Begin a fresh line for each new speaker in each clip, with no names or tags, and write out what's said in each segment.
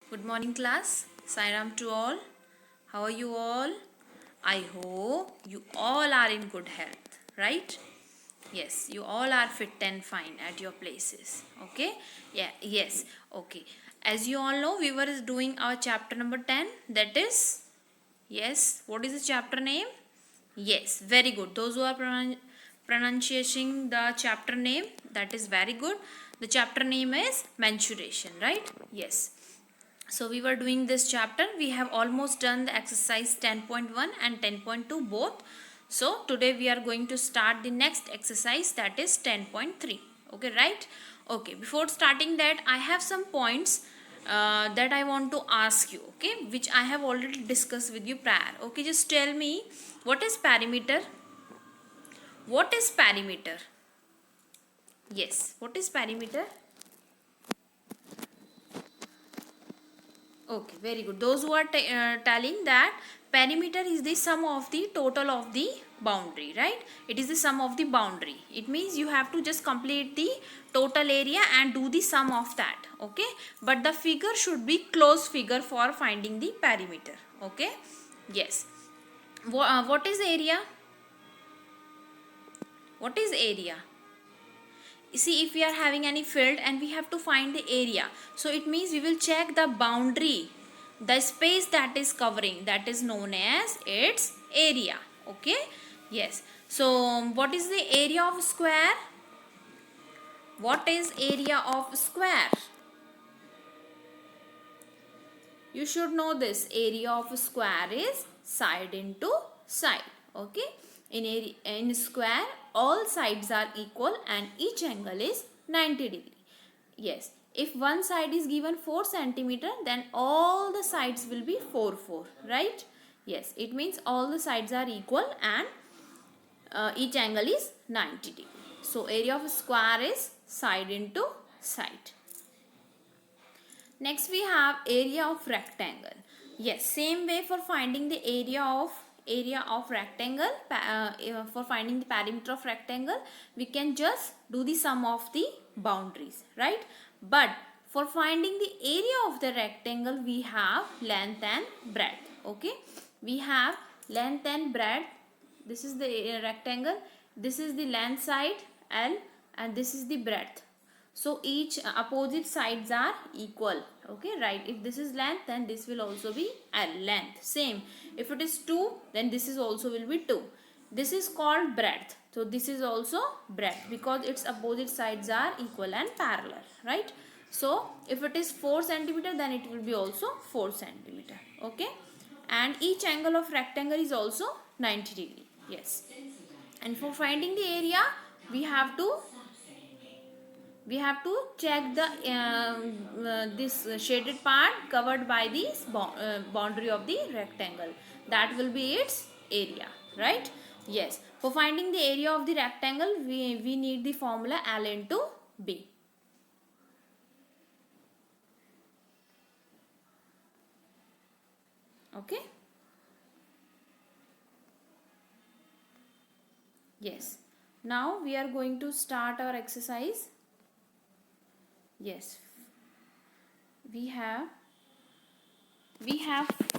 Good morning, class. Sairam to all. How are you all? I hope you all are in good health, right? Yes, you all are fit and fine at your places. Okay? Yeah, yes. Okay. As you all know, we were doing our chapter number 10. That is, yes, what is the chapter name? Yes, very good. Those who are pronunciating the chapter name, that is very good. The chapter name is mensuration, right? Yes. So we were doing this chapter. We have almost done the exercise 10.1 and 10.2 both. So today we are going to start the next exercise, that is 10.3. Okay, right? Okay, before starting that, I have some points that I want to ask you, okay, which I have already discussed with you prior. Okay, just tell me, what is perimeter? What is perimeter? Yes, what is perimeter? Okay, very good. Those who are telling that perimeter is the sum of the total of the boundary, right? It is the sum of the boundary. It means you have to just complete the total area and do the sum of that. Okay, but the figure should be close figure for finding the perimeter. Okay, yes. What is area? What is area? See, if we are having any field and we have to find the area, so it means we will check the boundary, the space that is covering, that is known as its area. Okay, yes. So what is the area of square? What is area of square? You should know this. Area of square is side into side. Okay, in square all sides are equal and each angle is 90 degree. Yes, if one side is given 4 centimeter, then all the sides will be 4, right? Yes, it means all the sides are equal and each angle is 90 degree. So area of square is side into side. Next we have area of rectangle. Yes, same way for finding the area of rectangle, for finding the perimeter of rectangle, we can just do the sum of the boundaries, right? But for finding the area of the rectangle, we have length and breadth. Okay, we have length and breadth. This is the rectangle, this is the length side L, and this is the breadth. So each opposite sides are equal. Okay, right? If this is length, then this will also be L length. Same. If it is 2, then this is also will be 2. This is called breadth. So this is also breadth because its opposite sides are equal and parallel, right? So if it is 4 centimeter, then it will be also 4 centimeter. Okay, and each angle of rectangle is also 90 degree. Yes, and for finding the area, we have to check the this shaded part covered by this boundary of the rectangle. That will be its area, right? Yes, for finding the area of the rectangle, we need the formula L into B. Okay, yes. Now we are going to start our exercise. Yes, we have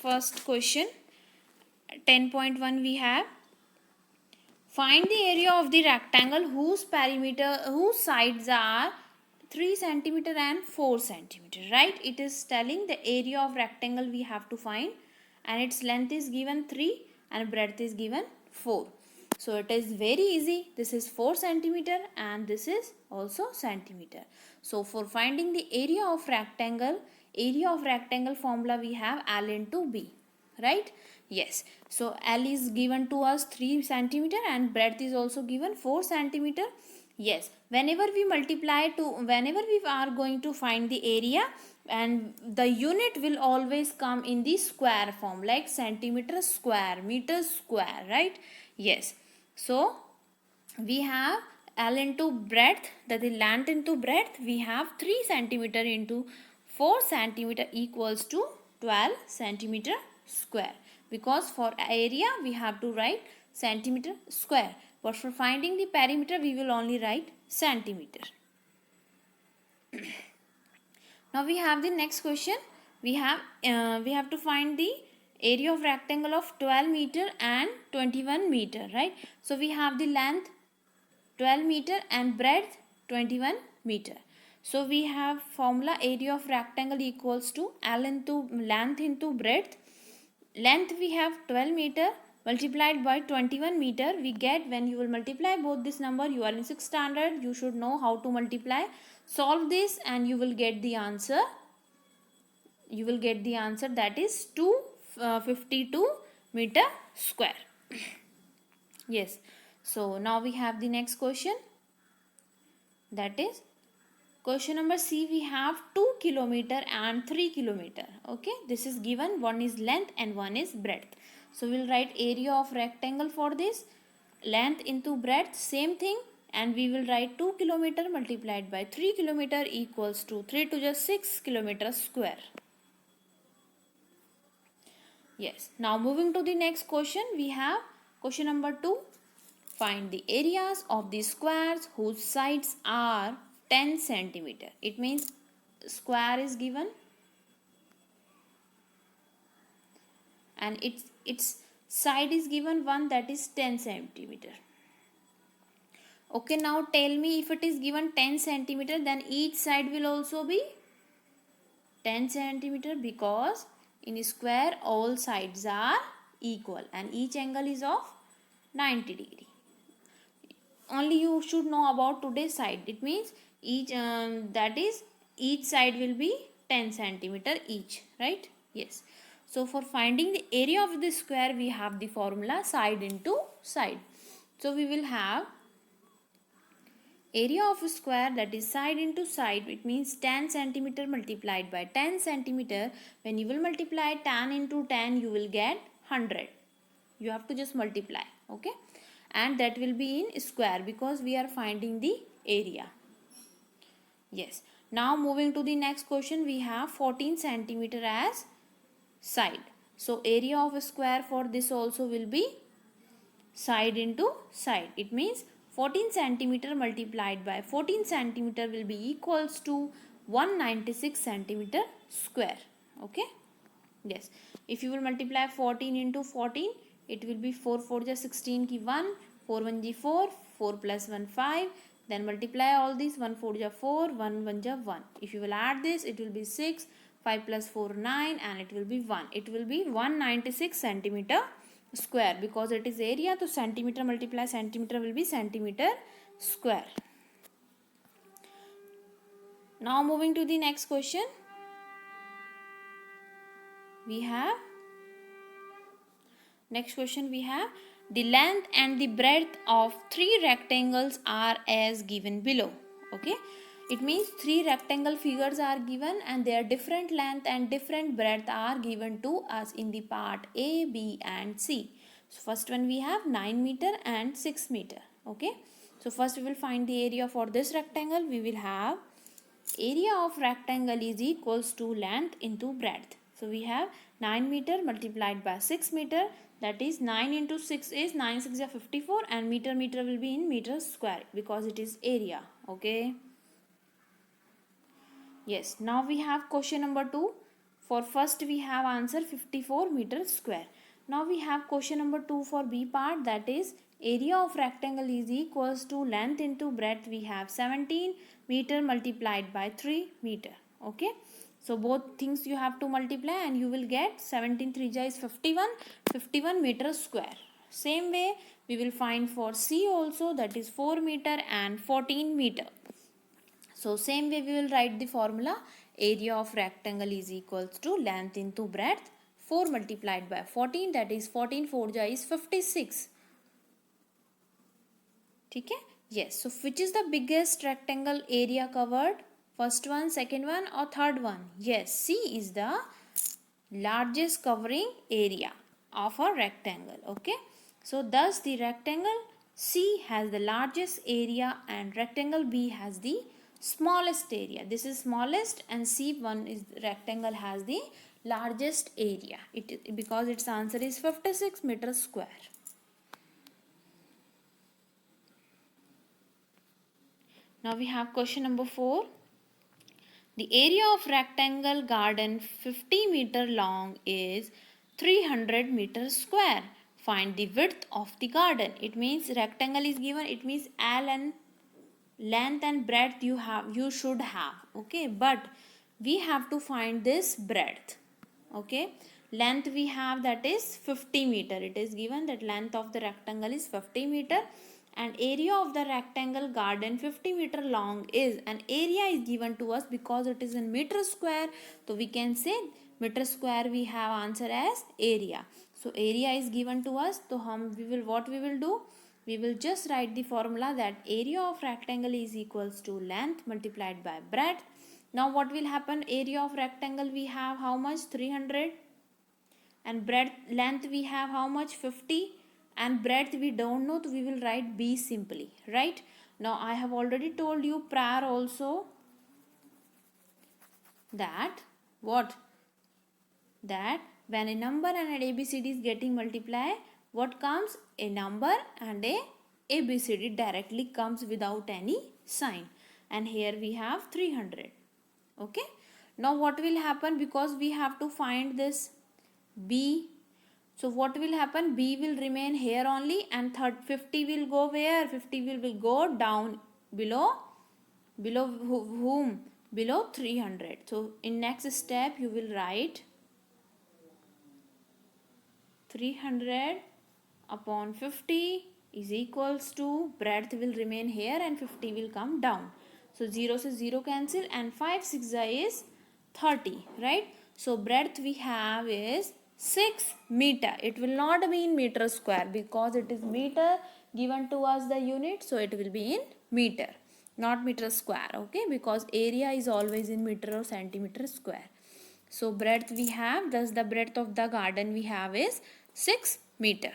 first question 10.1. We have, find the area of the rectangle whose sides are 3 centimeter and 4 centimeter, right? It is telling the area of rectangle we have to find, and its length is given 3 and breadth is given 4. So it is very easy. This is 4 centimeter and this is also centimeter. So for finding the area of rectangle formula, we have L into B, right? Yes, so L is given to us 3 centimeter and breadth is also given 4 centimeter. Yes, whenever we are going to find the area, and the unit will always come in the square form, like centimeter square, meter square, right? Yes, so we have L into breadth, that is length into breadth. We have 3 centimeter into 4 centimeter equals to 12 centimeter square, because for area we have to write centimeter square, but for finding the perimeter we will only write centimeter. Now we have the next question. we have to find the area of rectangle of 12 meter and 21 meter, right? So we have the length 12 meter and breadth 21 meter. So we have formula area of rectangle equals to L into length into breadth. Length we have 12 meter multiplied by 21 meter. We get, when you will multiply both this number, you are in 6th standard, you should know how to multiply. Solve this and you will get the answer. You will get the answer, that is 252 meter square. Yes. So now we have the next question, that is question number C. We have 2 kilometer and 3 kilometer. Okay, this is given, one is length and one is breadth. So we'll write area of rectangle for this, length into breadth, same thing, and we will write 2 kilometer multiplied by 3 kilometer equals to 3 to just 6 kilometer square. Yes. Now moving to the next question, we have question number 2. Find the areas of the squares whose sides are 10 centimeter. It means square is given and its side is given one, that is 10 centimeter. Okay, now tell me, if it is given 10 centimeter, then each side will also be 10 centimeter, because in a square all sides are equal and each angle is of 90 degree. Only you should know about today's side. It means each each side will be 10 centimeter each, right? Yes. So for finding the area of the square, we have the formula side into side. So we will have area of a square, that is side into side. It means 10 centimeter multiplied by 10 centimeter. When you will multiply 10 into 10, you will get 100. You have to just multiply. Okay, and that will be in square because we are finding the area. Yes. Now moving to the next question, we have 14 centimeter as side. So area of a square for this also will be side into side. It means 14 centimeter multiplied by 14 centimeter will be equals to 196 centimeter square. Okay. Yes. If you will multiply 14 into 14, it will be 4 4 ja 16 ki 1, 4 1 ji 4, 4 plus 1 5. Then multiply all these, 1 4 ja 4, 1 1 ja 1. If you will add this, it will be 6, 5 plus 4 9, and it will be 1. It will be 196 centimeter square, because it is area, so centimeter multiply centimeter will be centimeter square. Now moving to the next question, we have the length and the breadth of 3 rectangles are as given below. Okay, it means 3 rectangle figures are given and their different length and different breadth are given to us in the part A, B and C. So first one we have 9 meter and 6 meter. Okay, so first we will find the area for this rectangle. We will have area of rectangle is equals to length into breadth. So we have 9 meter multiplied by 6 meter, that is 9 into 6 is 9 6 is 54, and meter will be in meters square because it is area. Okay. Yes. Now we have question number 2. For first we have answer 54 meter square. Now we have question number 2 for B part, that is area of rectangle is equals to length into breadth. We have 17 meter multiplied by 3 meter. Okay. So both things you have to multiply and you will get 17 3 is 51 meter square. Same way we will find for C also, that is 4 meter and 14 meter. So same way we will write the formula area of rectangle is equals to length into breadth, 4 multiplied by 14, that is 14 4 is 56. ठीक है? Yes. So which is the biggest rectangle area covered? First one, second one or third one? Yes, C is the largest covering area of a rectangle. Okay. So thus the rectangle C has the largest area and rectangle B has the smallest area. This is smallest and C1 is rectangle has the largest area. Because its answer is 56 meter square. Now we have question number 4. The area of rectangle garden 50 meter long is 300 meters square. Find the width of the garden. It means rectangle is given. It means L and length and breadth you should have. Okay, but we have to find this breadth. Okay, length we have, that is 50 meter. It is given that length of the rectangle is 50 meter and area of the rectangle garden 50 meter long is, an area is given to us because it is in meter square, so we can say meter square. We have answer as area. So area is given to us, so what we will do, we will just write the formula that area of rectangle is equals to length multiplied by breadth. Now what will happen, area of rectangle we have how much, 300, and breadth length we have how much, 50, and breadth we don't know, so we will write b simply, right? Now I have already told you prior also that what, that when a number and an ABCD is getting multiplied, what comes, a number and a ABCD directly comes without any sign, and here we have 300. Okay, now what will happen, because we have to find this b, so what will happen, b will remain here only and 50 will go where, 50 will go down below whom, below 300. So in next step you will write 300 upon 50 is equals to, breadth will remain here and 50 will come down. So 0 से 0 cancel and 5 6 is 30, right? So breadth we have is 6 meter. It will not be in meter square because it is meter given to us the unit, so it will be in meter, not meter square. Okay, because area is always in meter or centimeter square. So breadth we have, thus the breadth of the garden we have is 6 meter.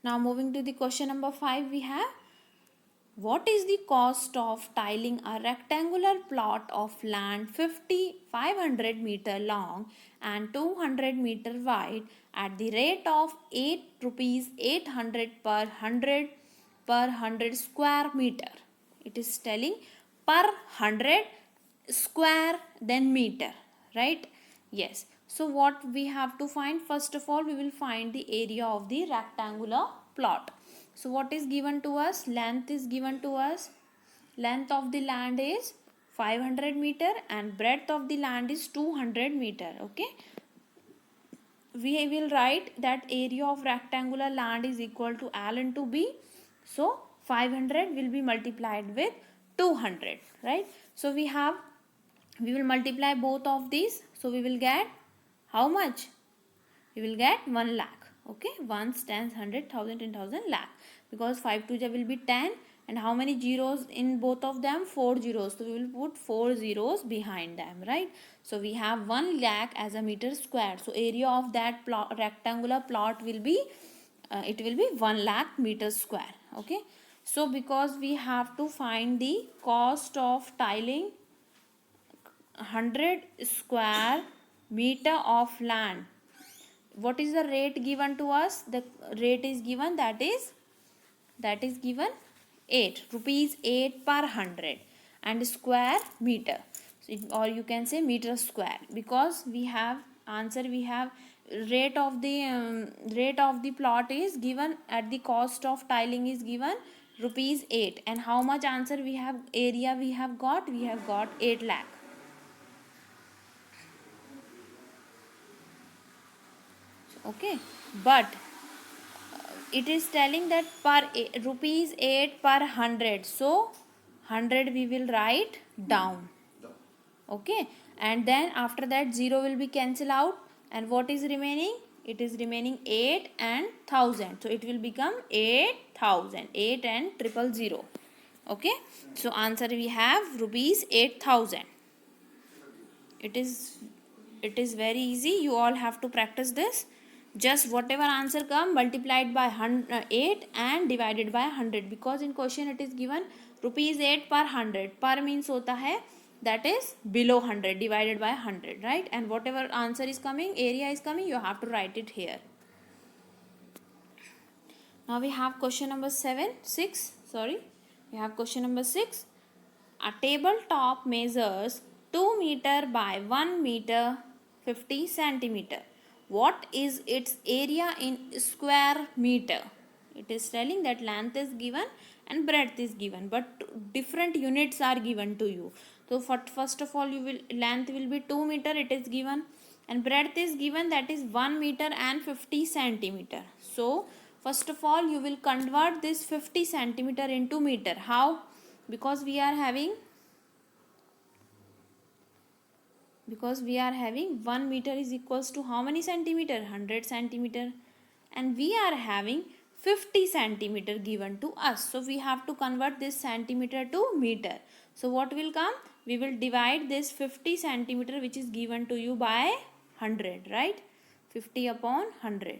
Now moving to the question number 5, we have, what is the cost of tiling a rectangular plot of land 500 meter long and 200 meter wide at the rate of 8 rupees 800 per 100 square meter? It is telling per 100 square then meter, right? Yes. So what we have to find, first of all we will find the area of the rectangular plot. So what is given to us, length is given to us, length of the land is 500 meter and breadth of the land is 200 meter. Okay, we will write that area of rectangular land is equal to L into B. So 500 will be multiplied with 200, right? So we will multiply both of these, so we will get how much, we will get 1 lakh. Okay, 1s, 10s, 100, 1000, 10,000, lakh, because 5 2 will be 10 and how many zeros in both of them, 4 zeros, so we will put 4 zeros behind them, right? So we have 1 lakh as a meter square. So area of that rectangular plot will be it will be 1 lakh meter square. Okay, so because we have to find the cost of tiling 100 square meter of land, what is the rate given to us, the rate is given, that is given 8 rupees 8 per 100 and square meter, so or you can say meter square, because we have answer, we have rate of the plot is given at the cost of tiling is given rupees 8, and how much answer we have, area we have got 8 lakh. Okay, but it is telling that rupees 8 per 100, so 100 we will write down. Okay, and then after that 0 will be cancelled out, and what is remaining, it is remaining 8 and 1000, so it will become 8000, 8 and 000. Okay, so answer we have rupees 8000. It is very easy, you all have to practice this. Just whatever answer come, multiplied by 8 and divided by 100, because in question it is given rupees 8 per 100, per means hota hai that is below 100, divided by 100, right? And whatever answer is coming, area is coming, you have to write it here. Now we have question number 6. We have question number 6. A tabletop measures 2 meter by 1 meter 50 centimeter. What is its area in square meter? It is telling that length is given and breadth is given, but different units are given to you. So first of all, length will be 2 meter, it is given, and breadth is given, that is 1 meter and 50 centimeter. So first of all, you will convert this 50 centimeter into meter. How? Because we are having 1 meter is equals to how many centimeter? 100 centimeter, and we are having 50 centimeter given to us. So we have to convert this centimeter to meter. So what will come? We will divide this 50 centimeter which is given to you by 100, right? 50 upon 100.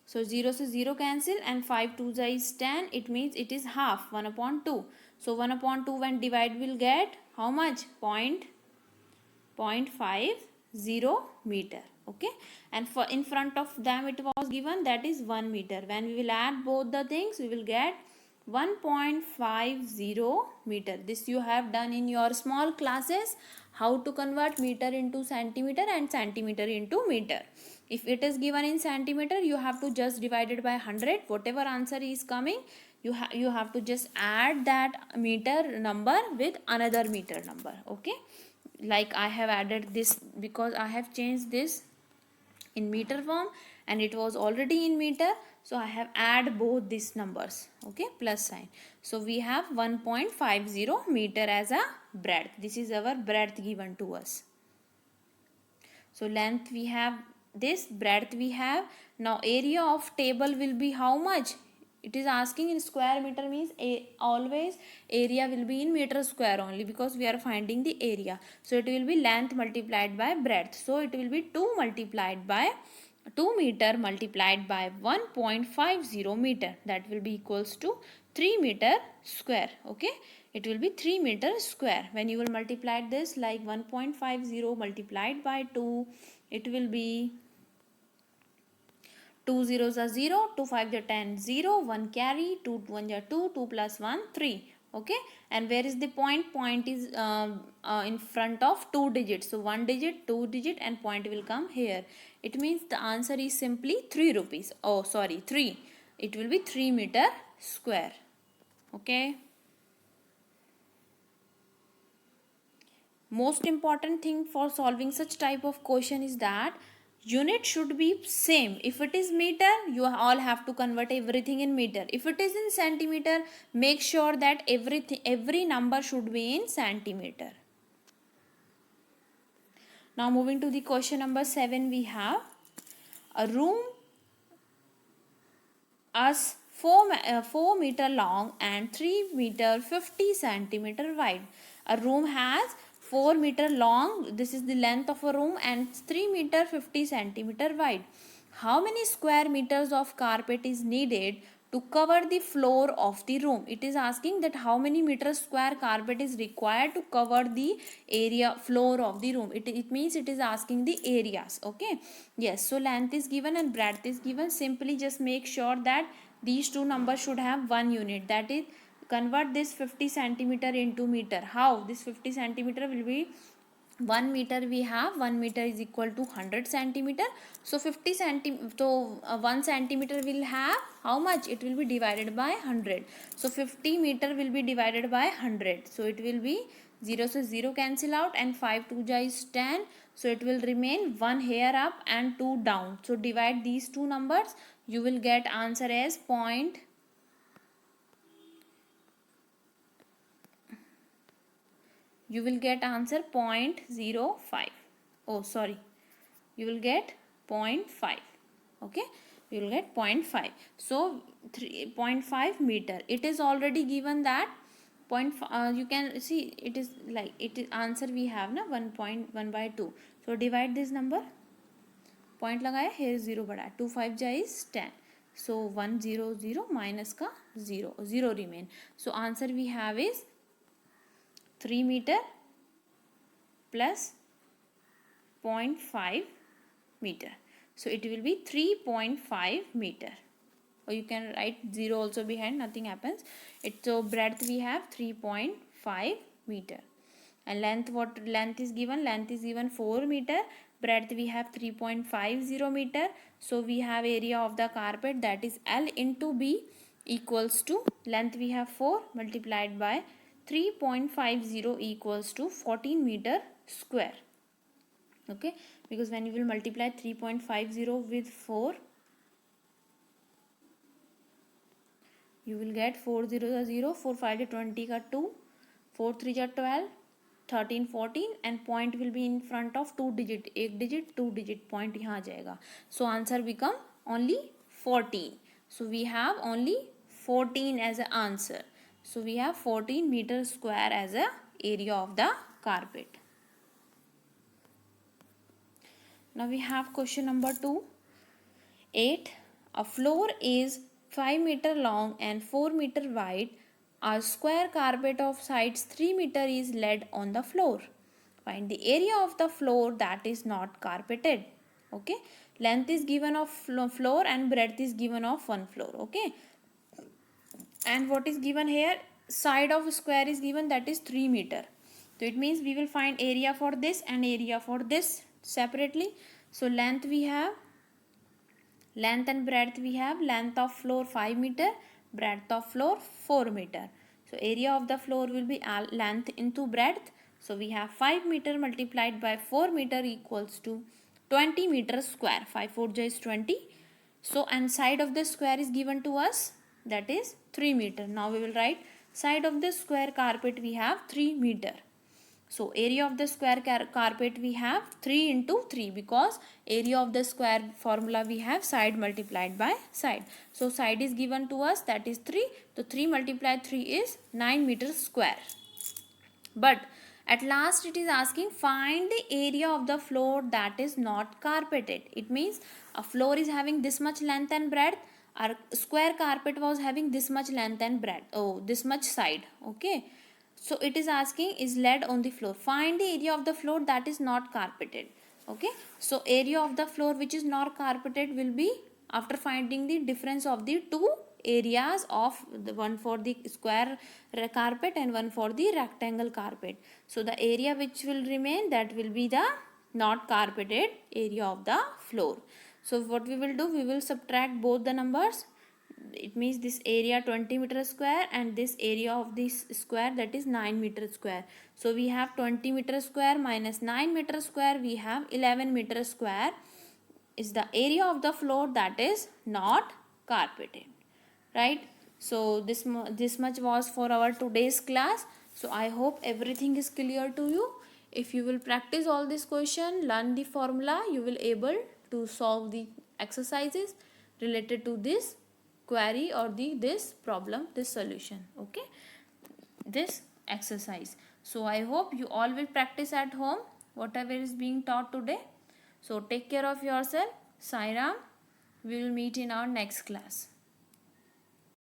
So 0 से 0 cancel, and 5 2 is 10. It means it is half, 1 upon 2. So 1 upon 2 when divide will get how much? 0.50 meter. Okay, and for in front of them it was given, that is 1 meter. When we will add both the things, we will get 1.50 meter. This you have done in your small classes, how to convert meter into centimeter and centimeter into meter. If it is given in centimeter, you have to just divide it by 100. Whatever answer is coming, you have to just add that meter number with another meter number. Okay, like I have added this because I have changed this in meter form and it was already in meter, so I have add both these numbers. Okay, plus sign. So we have 1.50 meter as a breadth. This is our breadth given to us. So length we have this, breadth we have. Now area of table will be how much? It is asking in square meter, means always area will be in meter square only, because we are finding the area. So it will be length multiplied by breadth. So it will be 2 meter multiplied by 1.50 meter. That will be equals to 3 meter square. Okay, it will be 3 meter square. When you will multiply this, like 1.50 multiplied by 2, it will be 2 zeros are 0, 2 5 are 10, 0, 1 carry, 2 1 are 2, 2 plus 1 3. Okay, and where is the point? Point is in front of 2 digits. So 1 digit, 2 digit, and point will come here. It means the answer is simply 3 rupees. Oh sorry, 3. It will be 3 meter square. Okay. Most important thing for solving such type of question is that unit should be same. If it is meter, you all have to convert everything in meter. If it is in centimeter, make sure that every number should be in centimeter. Now moving to the question number 7, we have a room as 4 meter long and 3 meter 50 centimeter wide. A room has 4 meter long, this is the length of a room, and 3 meter 50 centimeter wide. How many square meters of carpet is needed to cover the floor of the room? It is asking that how many meters square carpet is required to cover the area floor of the room. It means it is asking the areas. Okay, yes. So length is given and breadth is given. Simply just make sure that these two numbers should have one unit, that is convert this 50 centimeter into meter. How? This 50 centimeter will be 1 meter. We have 1 meter is equal to 100 centimeter. So 50 centimeter, so 1 centimeter will have how much? It will be divided by 100. So 50 meter will be divided by 100. So it will be 0, so 0 cancel out, and 5 2 is 10. So it will remain 1 here up and 2 down. So divide these two numbers, you will get answer as you will get answer 0.05. Oh sorry, you will get 0.5. Okay, you will get 0.5. So 3.5 meter. It is already given that you can see it is like it is answer we have na 1.1 by 2. So divide this number, point लगाया, here 0 बढ़ा, 2 5 is 10. So 1 0 0 minus का 0 0 remain. So answer we have is 3 meter plus 0.5 meter. So it will be 3.5 meter. or you can write 0 also behind, nothing happens. So breadth we have 3.5 meter, and length, what length is given? Length is given 4 meter, breadth we have 3.50 meter. So we have area of the carpet, that is L into B, equals to length we have 4 multiplied by 3.50 equals to 14 meter square. Okay, because when you will multiply 3.50 with 4, you will get 4 0 is 0, 4 5 is 20 का 2, 4 3 is 12, 13 14, and point will be in front of 2 digit, 1 digit 2 digit point यहाँ आ जाएगा. So answer become only 14. So we have only 14 as an answer. So we have 14 meter square as a area of the carpet. Now we have question number 2. 8. A floor is 5 meter long and 4 meter wide. A square carpet of sides 3 meter is laid on the floor. Find the area of the floor that is not carpeted. Okay. Length is given of floor and breadth is given of one floor. Okay. And what is given here? Side of square is given, that is 3 meter. So it means we will find area for this and area for this separately. So length we have, length and breadth we have, length of floor 5 meter, breadth of floor 4 meter. So area of the floor will be length into breadth. So we have 5 meter multiplied by 4 meter equals to 20 meter square. 5 4 is 20. So and side of the square is given to us, that is 3 meter. Now we will write side of the square carpet we have 3 meter. So area of the square carpet we have 3 into 3, because area of the square formula we have side multiplied by side. So side is given to us, that is 3. So 3 multiplied 3 is 9 meters square. But at last it is asking find the area of the floor that is not carpeted. It means a floor is having this much length and breadth. Our square carpet was having this much length and breadth. Oh, this much side. Okay. So it is asking is laid on the floor. Find the area of the floor that is not carpeted. Okay. So area of the floor which is not carpeted will be, after finding the difference of the two areas of the one for the square carpet and one for the rectangle carpet. So the area which will remain, that will be the not carpeted area of the floor. So what we will do, we will subtract both the numbers. It means this area 20 meter square and this area of this square, that is 9 meter square. So we have 20 meter square minus 9 meter square, we have 11 meter square is the area of the floor that is not carpeted, right? So this much was for our today's class. So I hope everything is clear to you. If you will practice all this question, learn the formula, you will able to solve the exercises related to this query or this problem, this solution. Okay, this exercise. So I hope you all will practice at home whatever is being taught today. So take care of yourself. Sai Ram. We will meet in our next class.